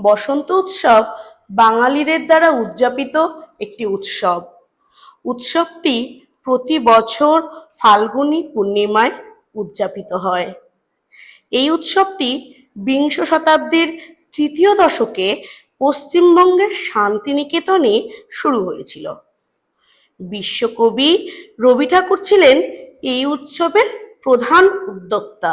বসন্ত উৎসব বাঙালিদের দ্বারা উদযাপিত একটি উৎসব। উৎসবটি প্রতি বছর ফাল্গুনী পূর্ণিমায় উদযাপিত হয়। এই উৎসবটি বিংশ শতাব্দীর তৃতীয় দশকে পশ্চিমবঙ্গের শান্তিনিকেতনে শুরু হয়েছিল। বিশ্বকবি রবি ঠাকুর ছিলেন এই উৎসবের প্রধান উদ্যোক্তা।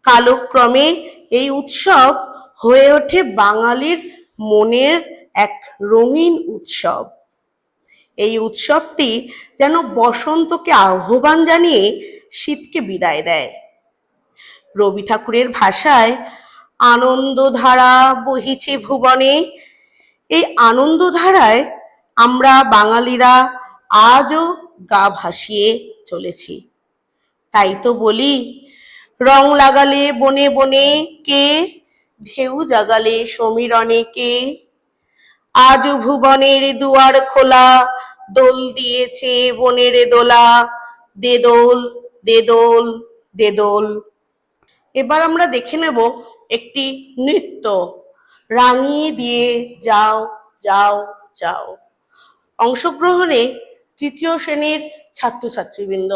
কালক্রমে এই উৎসব হয়ে ওঠে বাঙালির মনের এক রঙিন উৎসব। এই উৎসবটি যেন বসন্তকে আহ্বান জানিয়ে শীতকে বিদায় দেয়। রবি ঠাকুরের ভাষায় আনন্দধারা বহিছে ভুবনে। এই আনন্দধারায় আমরা বাঙালিরা আজও গা ভাসিয়ে চলেছি। তাই তো বলি, রং লাগালে বনে বনে কে, ঢেউ জাগালে সমীরণে কে, আজও ভুবনের দুয়ার খোলা, দোল দিয়েছে বনের দোলা, দে দোল দে দোল দে দোল। এবার আমরা দেখে নেব একটি নৃত্য, রাঙিয়ে দিয়ে যাও যাও যাও। অংশগ্রহণে তৃতীয় শ্রেণীর ছাত্রছাত্রীবৃন্দ।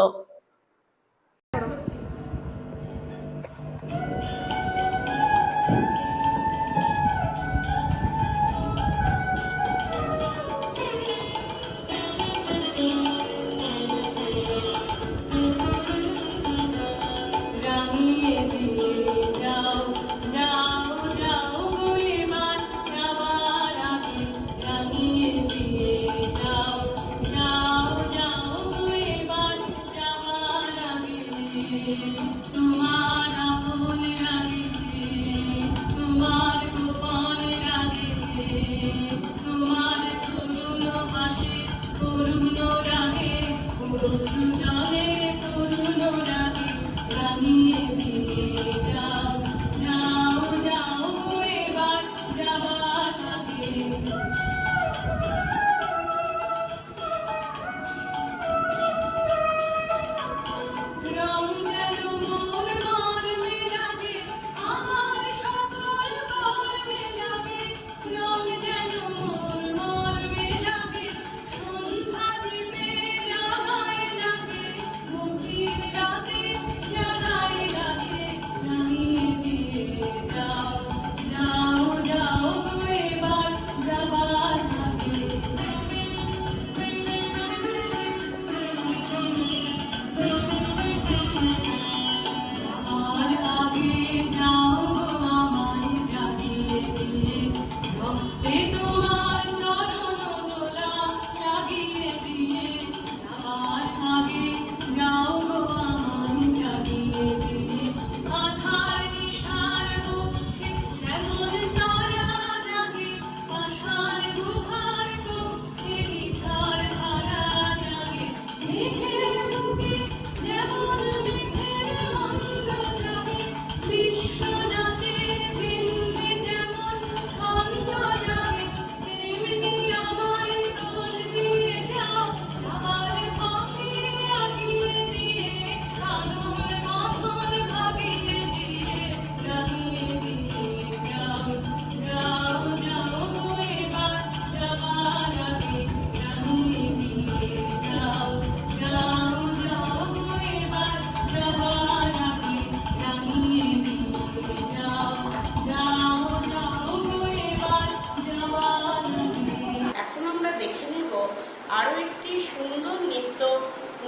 আরো একটি সুন্দর নৃত্য,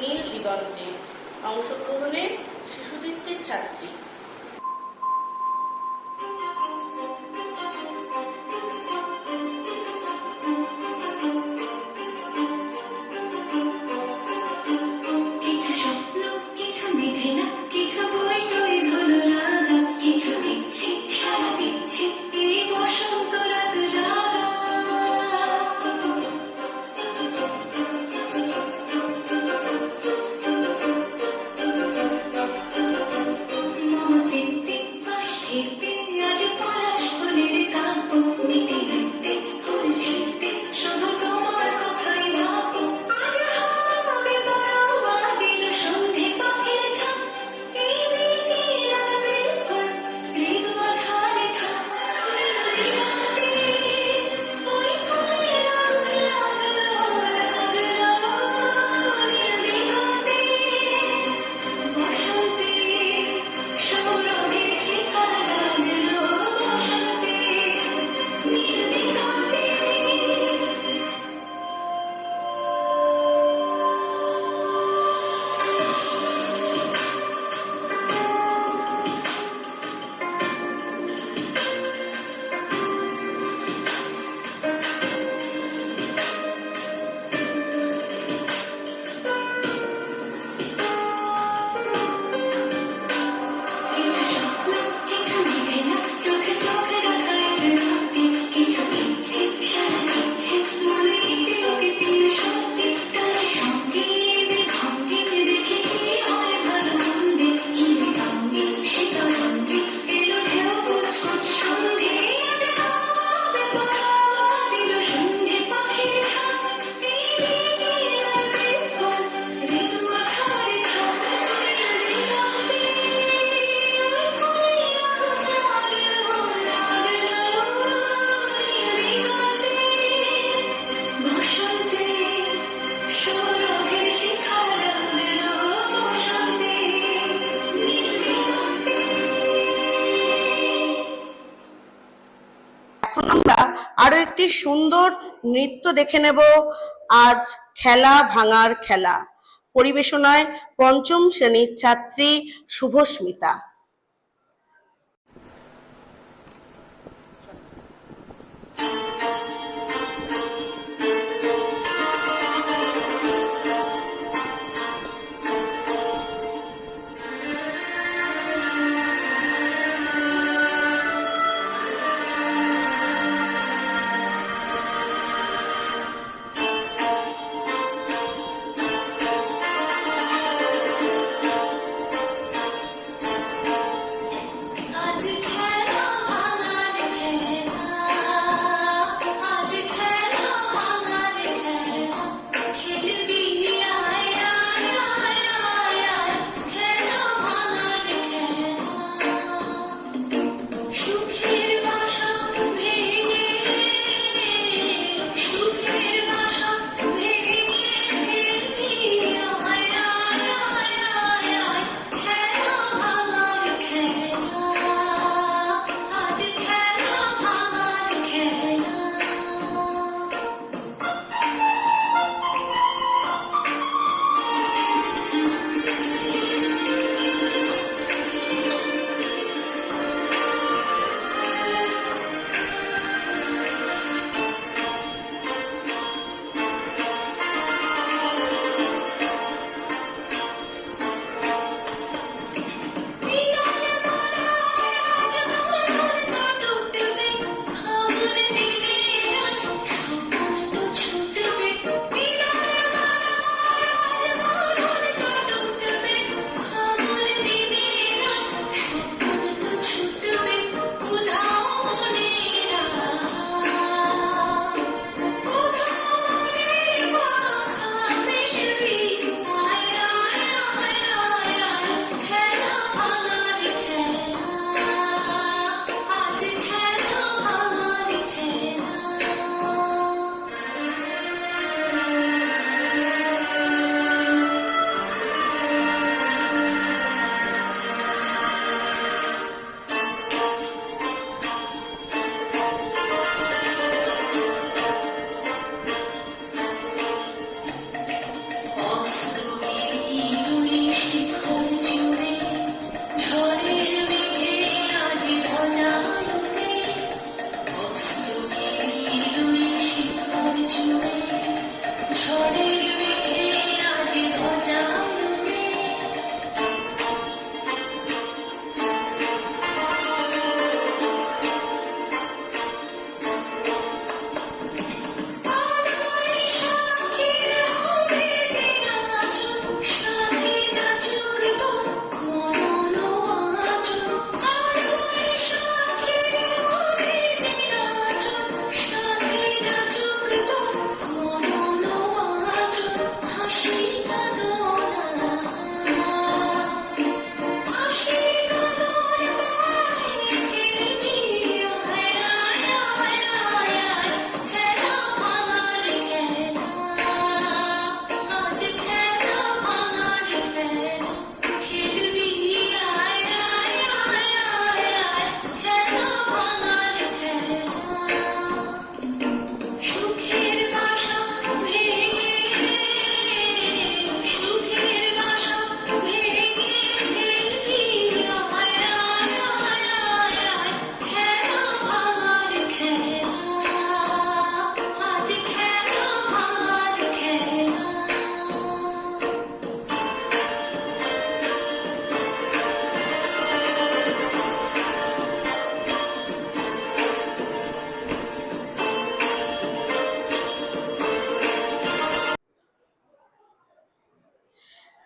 নীল দিগন্তে। অংশগ্রহণে শিশুদিত্যের ছাত্রী। একটি সুন্দর নৃত্য দেখে নেব। আজ খেলা ভাঙার খেলা, পরিবেশনায় পঞ্চম শ্রেণীর ছাত্রী শুভস্মিতা।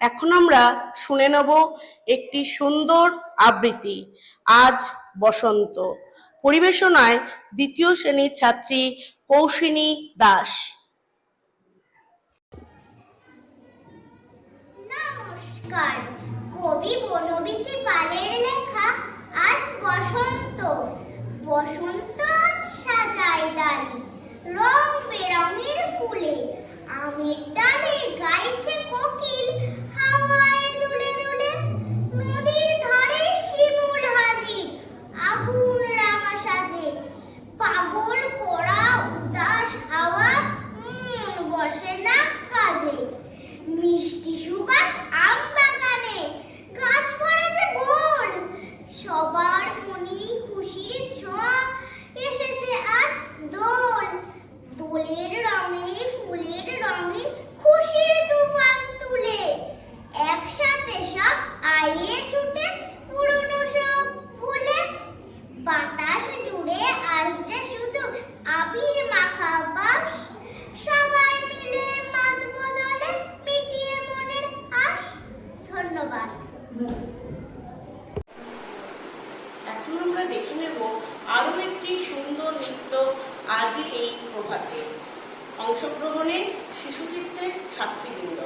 এখন আমরা শুনে নেব একটি সুন্দর আবৃত্তি, আজ বসন্ত, পরিবেশনায় দ্বিতীয় শ্রেণীর ছাত্রী কৌশিনী দাস। নমস্কার, কবি বনবিতি পালের লেখা আজ বসন্ত। বসন্ত আজ সাজায় ডালি রং বেরঙের ফুলে, আমের ডালে গাইছে কোকিল হাওয়ায় দুলে দুলে। নদীর ধারে শিমুল হাজির আগুন রাঙা সাজে, পাগল করা বসে না কাজে, মিষ্টি সুবাস আম বাগানে, গাছ ভরেছে ভোর, সবার মনেই খুশির ছোঁয়া, এসেছে আজ দোল। দোলের রঙে ফুলের রঙে খুশির তুফান তুলে, একসাথে সব আইয়ে ছুটে পুরনো সব ভুলে। বাতাস জুড়ে আসছে শুধু আবির মাখা বাস, সবাই মিলে মাতব দলে মিটিয়ে মনের আশ। ধন্যবাদ। এখন আমরা দেখে নেব আরো একটি সুন্দর নৃত্য আজই এই প্রভাতে। অংশগ্রহণে শিশুতীর্থের ছাত্রীবৃন্দ।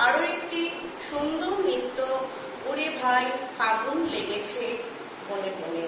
আরো একটি সুন্দর নৃত্য, ওরে ভাই ফাগুন লেগেছে বনে বনে।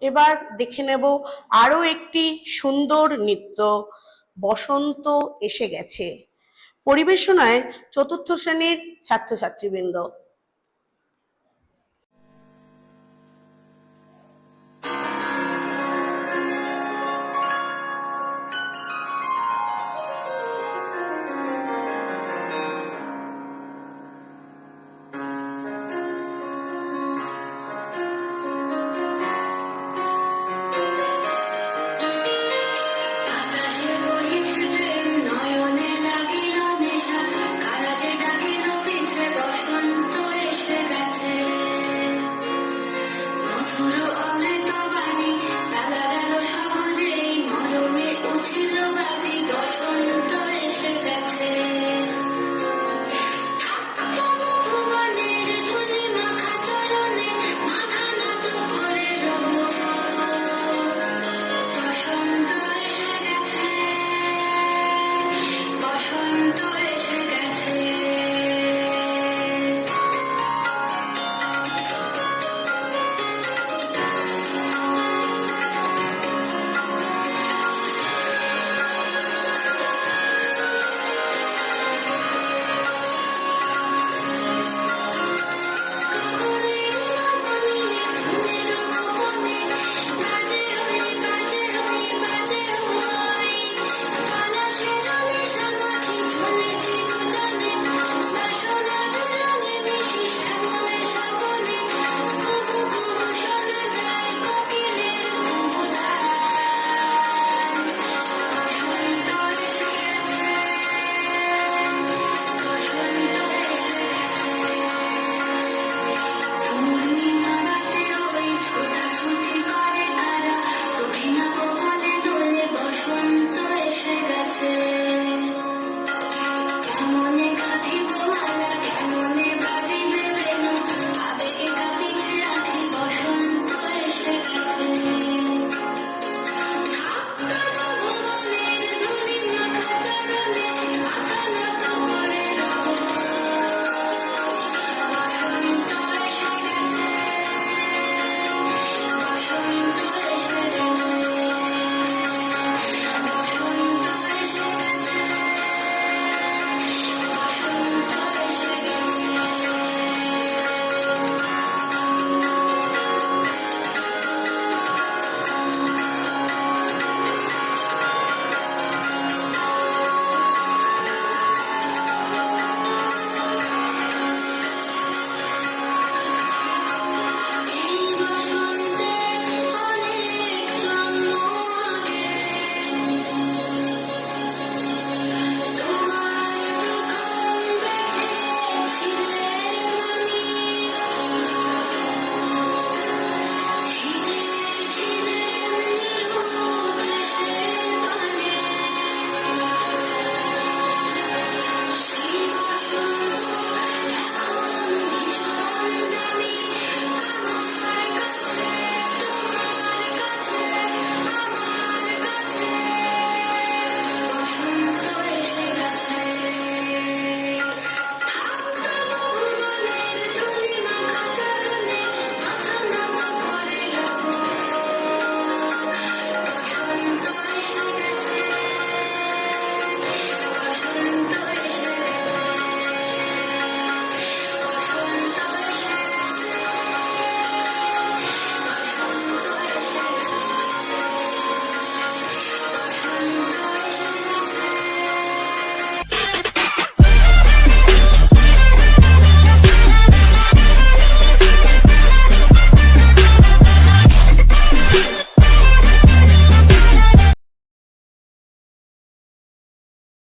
এবার দেখে নেব আরো একটি সুন্দর নৃত্য, বসন্ত এসে গেছে। পরিবেশনায় চতুর্থ শ্রেণীর ছাত্রছাত্রীবৃন্দ।